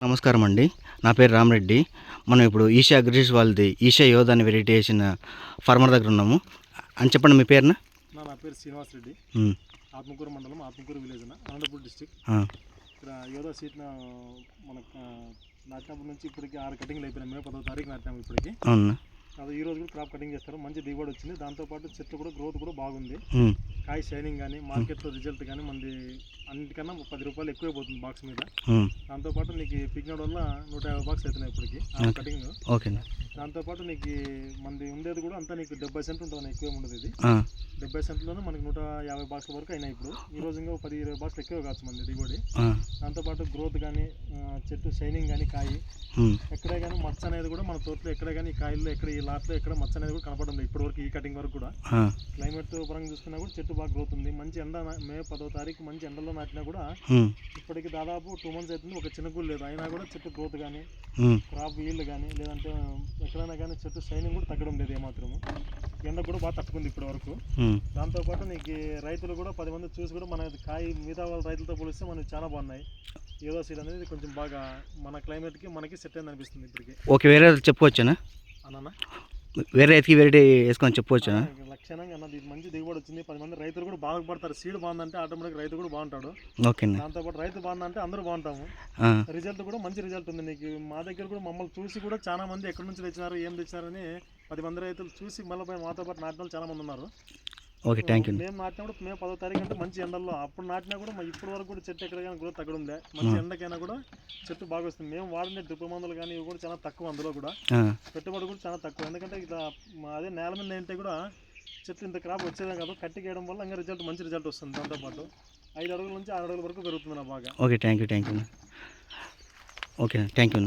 నమస్కారం అండి. నా పేరు రామరెడ్డి. మనం ఇప్పుడు ఈషా అగ్రిస్ వాళ్ళది ఈషా యోధ అని వెరైటీ వేసిన ఫార్మర్ దగ్గర ఉన్నాము. అని చెప్పండి మీ పేరున? నా పేరు శ్రీనివాస్ రెడ్డి. ఆత్మకూరు మండలం, ఆత్మకూరు విలేజ్, అనంతపూర్ డిస్టిక్. ఇక్కడ యోధా సీట్న మనకు నాటినప్పటి నుంచి ఇప్పటికి 6 కటింగ్లు అయిపోయినాయి. మేము 10వ తారీఖు నాటినాము ఇప్పటికి. అవును. అది ఈ రోజు కూడా క్రాప్ కటింగ్ చేస్తారు. మంచి దిగుబడి వచ్చింది. దాంతోపాటు చెట్లు కూడా గ్రోత్ కూడా బాగుంది. కాయ షైనింగ్ కానీ మార్కెట్లో రిజల్ట్ కానీ మంది అన్నిటికన్నా 10 రూపాయలు ఎక్కువే పోతుంది బాక్స్ మీద. దాంతోపాటు నీకు పిక్నోడ్ వల్ల 150 బాక్స్ అవుతున్నాయి ఇప్పటికి కటింగ్. ఓకే. దాంతోపాటు నీకు మంది ఉండేది కూడా అంతా నీకు 70 సెంట్లు ఉంటుంది, ఎక్కువే ఉండదు. ఇది 70 సెంట్లోనే మనకి 150 బాక్సుల వరకు అయినాయి. ఇప్పుడు ఈ రోజు ఇంకా 10-20 బాక్సులు ఎక్కువ కావచ్చు మంది దిగుబడి. దాంతోపాటు గ్రోత్ కానీ చెట్టు షైనింగ్ కానీ కాయ ఎక్కడే కానీ మచ్చ అనేది కూడా మన తోటలో ఎక్కడే కానీ ఈ కాయల్లో ఎక్కడ ఈ లాట్లో ఎక్కడ మచ్చ అనేది కూడా కనపడింది ఇప్పటి వరకు ఈ కటింగ్ వరకు కూడా. క్లైమేట్ పరంగా చూసుకున్నా కూడా చెట్టు బాగా గ్రోత్ ఉంది. మంచి ఎండ, మే 10వ తారీఖు మంచి ఎండలో నాటినా కూడా ఇప్పటికి దాదాపు 2 months అవుతుంది, ఒక చిన్నకూలు లేదు. అయినా కూడా చెట్టు గ్రోత్ కానీ క్రాప్ ఈల్డ్ కానీ లేదంటే ఎక్కడైనా కానీ చెట్టు షైనింగ్ కూడా తగ్గడం లేదు ఏమాత్రము. ఎండ కూడా బాగా తట్టుకుంది ఇప్పటి వరకు. దాంతోపాటు నీకు రైతులు కూడా 10 మంది చూసి కూడా మన కాయ మిగతా వాళ్ళ రైతులతో పోలిస్తే మనకి చాలా బాగున్నాయి. యోధా సీడ్ అనేది కొంచెం బాగా మన క్లైమేట్కి మనకి సెట్ అయింది అనిపిస్తుంది ఇప్పటికి. ఓకే, వేరే చెప్పుకోవచ్చునా అన్న? వేరే రైతుకి వెరైటీ వేసుకొని చెప్పవచ్చునా? లక్షణంగా అన్నది ఇది మంచి దిగుబడి వచ్చింది. 10 మంది రైతులు కూడా బాగుపడతారు. సీడ్ బాగుందంటే ఆటోమేటిక్ రైతు కూడా బాగుంటాడు. ఓకే. దాంతోపాటు రైతు బాగుందంటే అందరూ బాగుంటాము. రిజల్ట్ కూడా మంచి రిజల్ట్ ఉంది. నీకు మా దగ్గర కూడా మమ్మల్ని చూసి కూడా చాలా మంది ఎక్కడి నుంచి తెచ్చినారు, ఏం తెచ్చినారని 10 మంది రైతులు చూసి మళ్ళీ మాతో పాటు నాటిన వాళ్ళు చాలా మంది ఉన్నారు. Okay, thank you. మేము నాటినప్పుడు మేము 10వ తారీఖు అంటే మంచి ఎండల్లో అప్పుడు నాటినా కూడా ఇప్పటి వరకు కూడా చెట్టు ఎక్కడికైనా గ్రోత్ తగ్గడం లే. మంచి ఎండకైనా కూడా చెట్టు బాగా వస్తుంది. మేము వాడిన డ్రిప్ మందులు కానీ ఇవి కూడా చాలా తక్కువ, అందులో కూడా పెట్టుబడి కూడా చాలా తక్కువ. ఎందుకంటే ఇట్లా అదే నేల మీద ఏంటంటే కూడా చెట్టు ఇంత క్రాప్ వచ్చేదే కాదు, కట్టి గేయడం వల్ల ఇంకా రిజల్ట్ మంచి రిజల్ట్ వస్తుంది. దాంతోపాటు 5 అడుగుల నుంచి 6 అడుగుల వరకు పెరుగుతుంది నా బాగా. Okay, thank you. Okay, thank you.